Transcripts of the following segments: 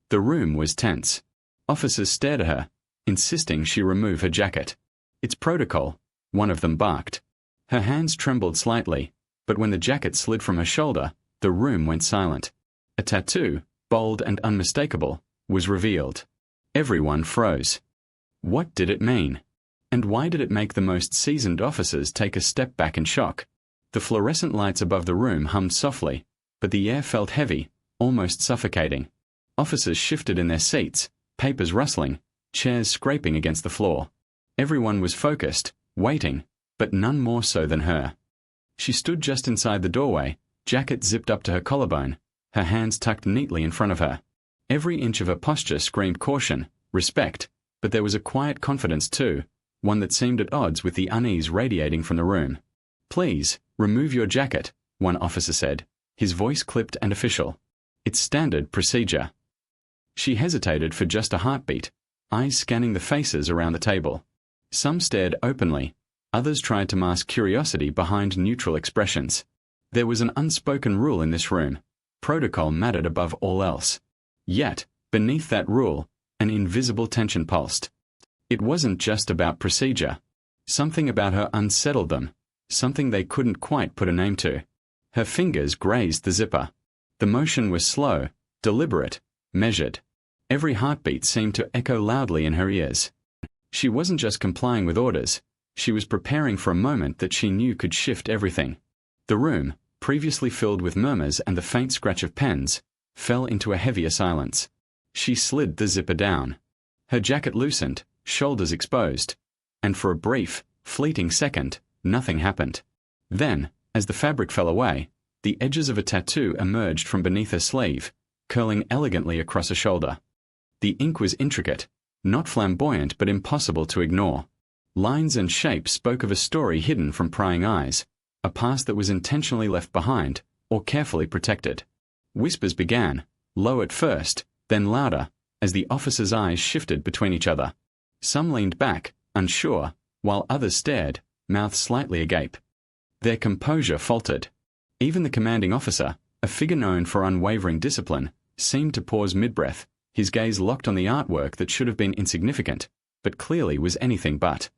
The room was tense. Officers stared at her, insisting she remove her jacket. "It's protocol," one of them barked. Her hands trembled slightly, but when the jacket slid from her shoulder, the room went silent. A tattoo, bold and unmistakable, was revealed. Everyone froze. What did it mean? And why did it make the most seasoned officers take a step back in shock? The fluorescent lights above the room hummed softly, but the air felt heavy, almost suffocating. Officers shifted in their seats, papers rustling, chairs scraping against the floor. Everyone was focused, waiting, but none more so than her. She stood just inside the doorway, jacket zipped up to her collarbone, her hands tucked neatly in front of her. Every inch of her posture screamed caution, respect, but there was a quiet confidence too, one that seemed at odds with the unease radiating from the room. "Please, remove your jacket," one officer said, his voice clipped and official. "It's standard procedure." She hesitated for just a heartbeat, eyes scanning the faces around the table. Some stared openly, others tried to mask curiosity behind neutral expressions. There was an unspoken rule in this room. Protocol mattered above all else. Yet, beneath that rule, an invisible tension pulsed. It wasn't just about procedure. Something about her unsettled them, something they couldn't quite put a name to. Her fingers grazed the zipper. The motion was slow, deliberate, measured. Every heartbeat seemed to echo loudly in her ears. She wasn't just complying with orders, she was preparing for a moment that she knew could shift everything. The room, previously filled with murmurs and the faint scratch of pens, fell into a heavier silence. She slid the zipper down. Her jacket loosened, shoulders exposed, and for a brief, fleeting second, nothing happened. Then, as the fabric fell away, the edges of a tattoo emerged from beneath her sleeve, curling elegantly across her shoulder. The ink was intricate, not flamboyant but impossible to ignore. Lines and shapes spoke of a story hidden from prying eyes, a past that was intentionally left behind, or carefully protected. Whispers began, low at first, then louder, as the officers' eyes shifted between each other. Some leaned back, unsure, while others stared, mouths slightly agape. Their composure faltered. Even the commanding officer, a figure known for unwavering discipline, seemed to pause mid-breath, his gaze locked on the artwork that should have been insignificant, but clearly was anything but.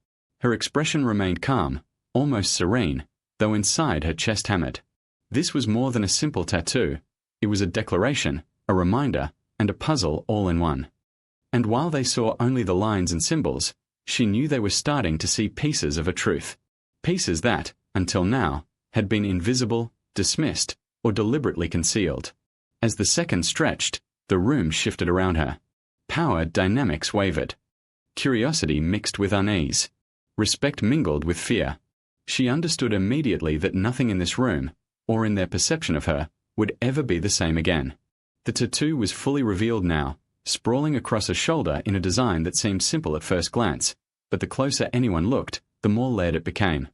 Her expression remained calm, almost serene, though inside her chest hammered. This was more than a simple tattoo. It was a declaration, a reminder, and a puzzle all in one. And while they saw only the lines and symbols, she knew they were starting to see pieces of a truth. Pieces that, until now, had been invisible, dismissed, or deliberately concealed. As the seconds stretched, the room shifted around her. Power dynamics wavered. Curiosity mixed with unease. Respect mingled with fear. She understood immediately that nothing in this room, or in their perception of her, would ever be the same again. The tattoo was fully revealed now, sprawling across her shoulder in a design that seemed simple at first glance, but the closer anyone looked, the more layered it became.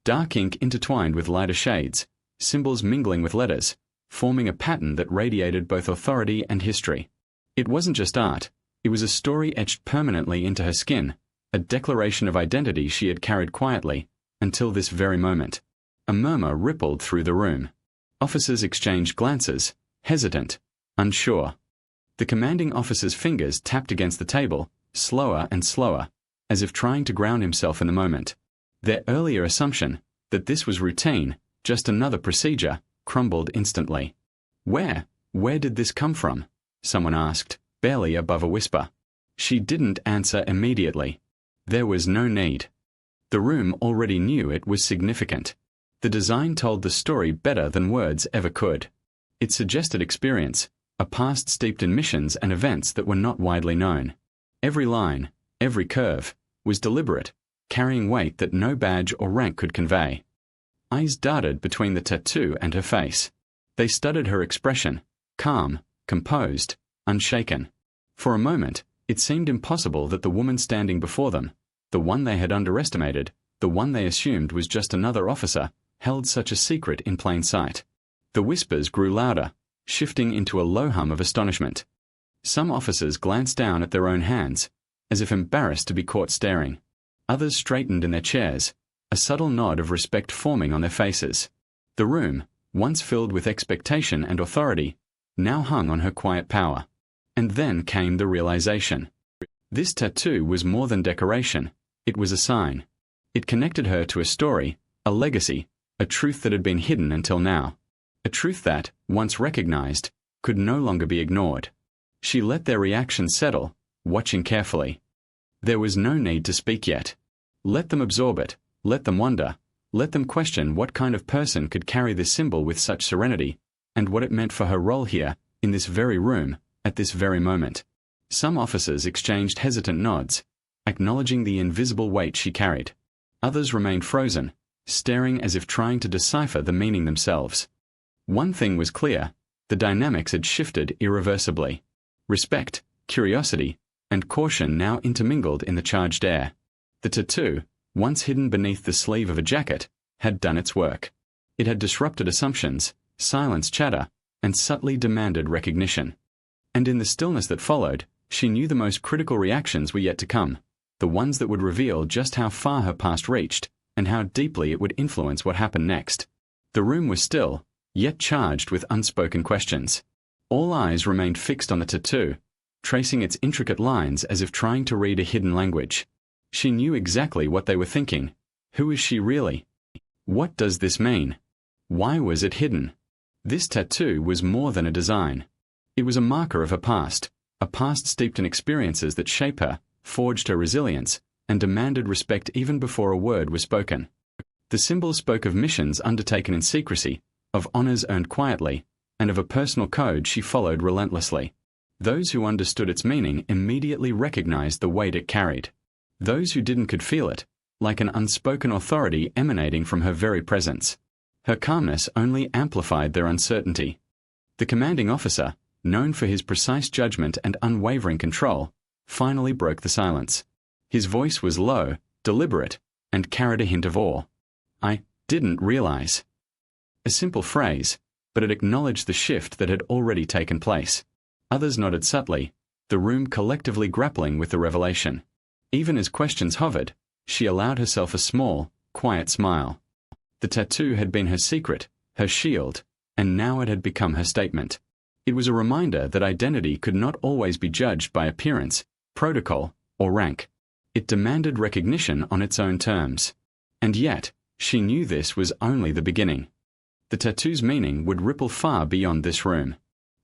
Dark ink intertwined with lighter shades, symbols mingling with letters, forming a pattern that radiated both authority and history. It wasn't just art, it was a story etched permanently into her skin, a declaration of identity she had carried quietly, until this very moment. A murmur rippled through the room. Officers exchanged glances, hesitant, unsure. The commanding officer's fingers tapped against the table, slower and slower, as if trying to ground himself in the moment. Their earlier assumption, that this was routine, just another procedure, crumbled instantly. Where did this come from? Someone asked, barely above a whisper. She didn't answer immediately. There was no need. The room already knew it was significant. The design told the story better than words ever could. It suggested experience, a past steeped in missions and events that were not widely known. Every line, every curve, was deliberate, carrying weight that no badge or rank could convey. Eyes darted between the tattoo and her face. They studied her expression, calm, composed, unshaken. For a moment, it seemed impossible that the woman standing before them, the one they had underestimated, the one they assumed was just another officer, held such a secret in plain sight. The whispers grew louder, shifting into a low hum of astonishment. Some officers glanced down at their own hands, as if embarrassed to be caught staring. Others straightened in their chairs, a subtle nod of respect forming on their faces. The room, once filled with expectation and authority, now hung on her quiet power. And then came the realization. This tattoo was more than decoration. It was a sign. It connected her to a story, a legacy, a truth that had been hidden until now. A truth that, once recognized, could no longer be ignored. She let their reaction settle, watching carefully. There was no need to speak yet. Let them absorb it, let them wonder, let them question what kind of person could carry this symbol with such serenity, and what it meant for her role here, in this very room, at this very moment. Some officers exchanged hesitant nods, acknowledging the invisible weight she carried. Others remained frozen, staring as if trying to decipher the meaning themselves. One thing was clear: the dynamics had shifted irreversibly. Respect, curiosity, and caution now intermingled in the charged air. The tattoo, once hidden beneath the sleeve of a jacket, had done its work. It had disrupted assumptions, silenced chatter, and subtly demanded recognition. And in the stillness that followed, she knew the most critical reactions were yet to come, the ones that would reveal just how far her past reached, and how deeply it would influence what happened next. The room was still, yet charged with unspoken questions. All eyes remained fixed on the tattoo, tracing its intricate lines as if trying to read a hidden language. She knew exactly what they were thinking. Who is she really? What does this mean? Why was it hidden? This tattoo was more than a design. It was a marker of her past, a past steeped in experiences that shaped her, forged her resilience, and demanded respect even before a word was spoken. The symbol spoke of missions undertaken in secrecy, of honors earned quietly, and of a personal code she followed relentlessly. Those who understood its meaning immediately recognized the weight it carried. Those who didn't could feel it, like an unspoken authority emanating from her very presence. Her calmness only amplified their uncertainty. The commanding officer, known for his precise judgment and unwavering control, finally broke the silence. His voice was low, deliberate, and carried a hint of awe. "I didn't realize." A simple phrase, but it acknowledged the shift that had already taken place. Others nodded subtly, the room collectively grappling with the revelation. Even as questions hovered, she allowed herself a small, quiet smile. The tattoo had been her secret, her shield, and now it had become her statement. It was a reminder that identity could not always be judged by appearance, protocol, or rank. It demanded recognition on its own terms. And yet, she knew this was only the beginning. The tattoo's meaning would ripple far beyond this room.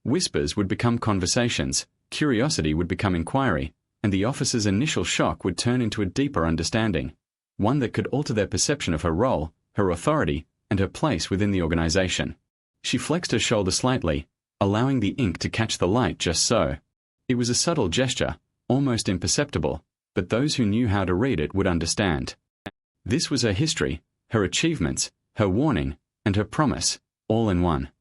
Whispers would become conversations, curiosity would become inquiry, and the officer's initial shock would turn into a deeper understanding, one that could alter their perception of her role, her authority, and her place within the organization. She flexed her shoulder slightly, allowing the ink to catch the light just so. It was a subtle gesture, almost imperceptible, but those who knew how to read it would understand. This was her history, her achievements, her warning, and her promise, all in one.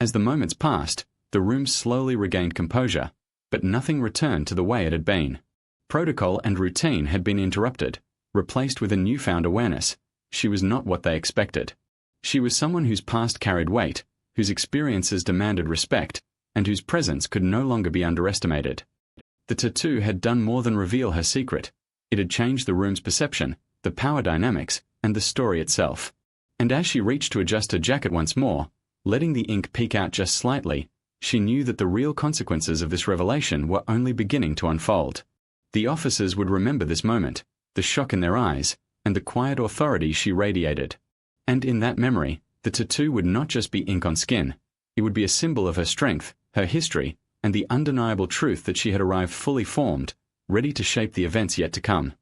As the moments passed, the room slowly regained composure, but nothing returned to the way it had been. Protocol and routine had been interrupted, replaced with a newfound awareness. She was not what they expected. She was someone whose past carried weight, whose experiences demanded respect, and whose presence could no longer be underestimated. The tattoo had done more than reveal her secret. It had changed the room's perception, the power dynamics, and the story itself. And as she reached to adjust her jacket once more, letting the ink peek out just slightly, she knew that the real consequences of this revelation were only beginning to unfold. The officers would remember this moment, the shock in their eyes, and the quiet authority she radiated. And in that memory, the tattoo would not just be ink on skin. It would be a symbol of her strength, her history, and the undeniable truth that she had arrived fully formed, ready to shape the events yet to come.